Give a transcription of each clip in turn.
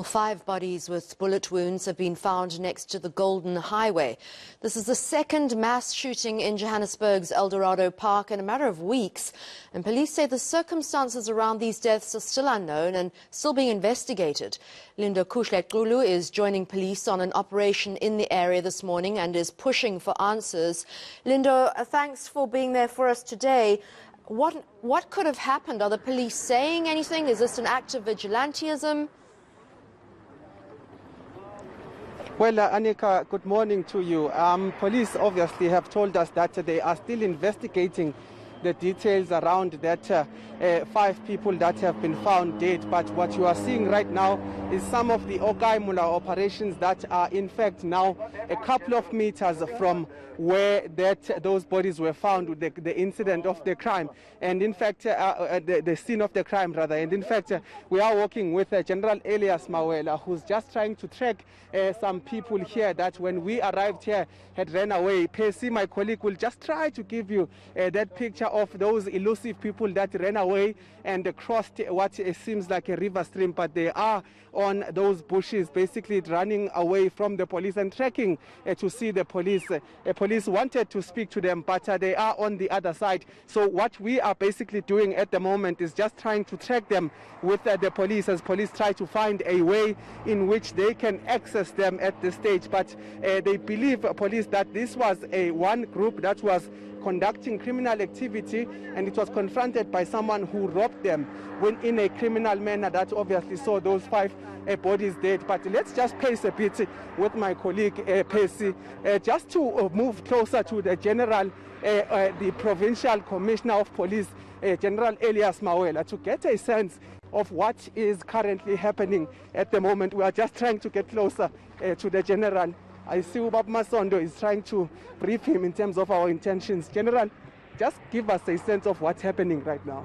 5 bodies with bullet wounds have been found next to the Golden Highway. This is the second mass shooting in Johannesburg's Eldorado Park in a matter of weeks. And police say the circumstances around these deaths are still unknown and still being investigated. Lindokuhle Xulu is joining police on an operation in the area this morning and is pushing for answers. Lindo, thanks for being there for us today. What could have happened? Are the police saying anything? Is this an act of vigilantism? Well, Annika, good morning to you. Police obviously have told us that they are still investigating the details around that 5 people that have been found dead. But what you are seeing right now is some of the O Kae Molao operations that are in fact now a couple of meters from where those bodies were found, with the incident of the crime, and in fact the scene of the crime rather. And in fact we are working with General Elias Mawela, who's just trying to track some people here that when we arrived here had ran away. Percy, my colleague, will just try to give you that picture of those elusive people that ran away and crossed what seems like a river stream, but they are on those bushes basically running away from the police and tracking to see the police. Police wanted to speak to them, but they are on the other side. So what we are basically doing at the moment is just trying to track them with the police, as police try to find a way in which they can access them at this stage. But they believe, police, that this was one group that was conducting criminal activity, and it was confronted by someone who robbed them in a criminal manner that obviously saw those 5 bodies dead. But let's just pace a bit with my colleague Percy, just to move closer to the general, the provincial commissioner of police, General Elias Mawela, to get a sense of what is currently happening at the moment. We are just trying to get closer to the general. I see Ubab Masondo is trying to brief him in terms of our intentions. General, just give us a sense of what's happening right now.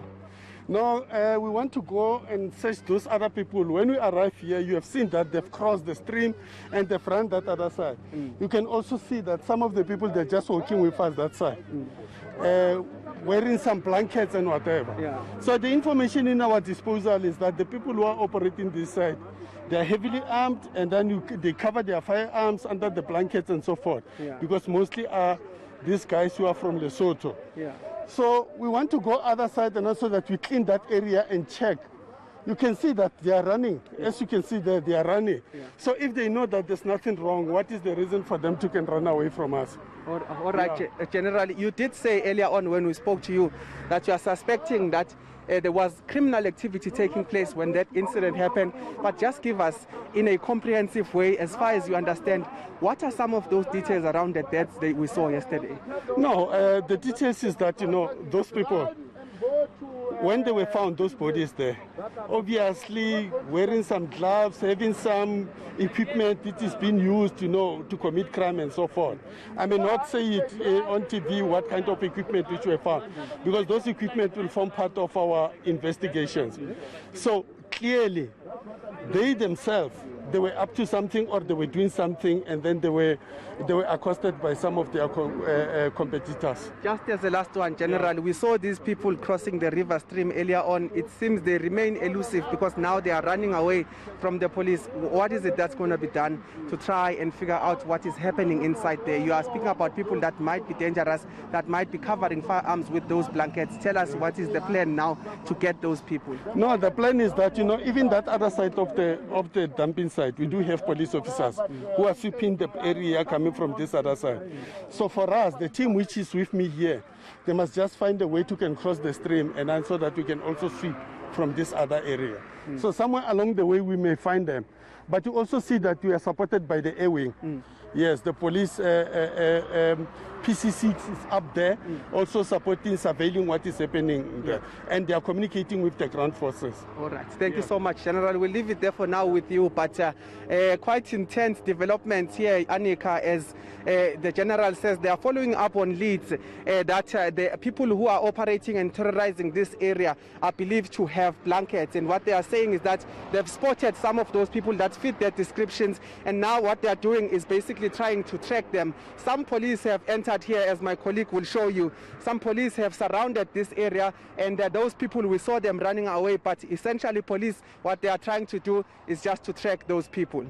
No, we want to go and search those other people. When we arrive here, you have seen that they've crossed the stream and they've run that other side. You can also see that some of the people, they're just walking with us that side, wearing some blankets and whatever. Yeah. So the information in our disposal is that the people who are operating this side, they are heavily armed, and then they cover their firearms under the blankets and so forth, because mostly are these guys who are from Lesotho. Yeah. So we want to go other side, and also that we clean that area and check. You can see that they are running. As you can see there, they are running. So if they know that there's nothing wrong, what is the reason for them to can run away from us? All right, General, you did say earlier on when we spoke to you that you are suspecting that there was criminal activity taking place when that incident happened. But just give us, in a comprehensive way, as far as you understand, what are some of those details around the deaths that we saw yesterday? No, the details is that, those people, when they were found, those bodies there, obviously wearing some gloves, having some equipment that is being used, to commit crime and so forth. I may not say it on TV what kind of equipment which were found, because those equipment will form part of our investigations. So clearly, they themselves, they were up to something, or they were doing something, and then they were accosted by some of their competitors. Just as the last one, General, we saw these people crossing the river stream earlier on. It seems they remain elusive because now they are running away from the police. What is it that's going to be done to try and figure out what is happening inside there? You are speaking about people that might be dangerous, that might be covering firearms with those blankets. Tell us, what is the plan now to get those people? No, the plan is that, even that other side of the dumping site, we do have police officers who are sweeping the area coming from this other side. So for us, the team which is with me here, they must just find a way to can cross the stream, and so that we can also sweep from this other area. So somewhere along the way we may find them. But you also see that we are supported by the air wing. Yes, the police PC6 is up there, also supporting, surveilling what is happening there. And they are communicating with the ground forces. All right. Thank you so much, General. We'll leave it there for now with you. But quite intense developments here, Annika, as the General says they are following up on leads that the people who are operating and terrorizing this area are believed to have blankets. And what they are saying is that they've spotted some of those people that fit their descriptions. And now what they are doing is basically trying to track them. Some police have entered scattered here, as my colleague will show you. Some police have surrounded this area, and those people, we saw them running away, but essentially police, what they are trying to do is just to track those people.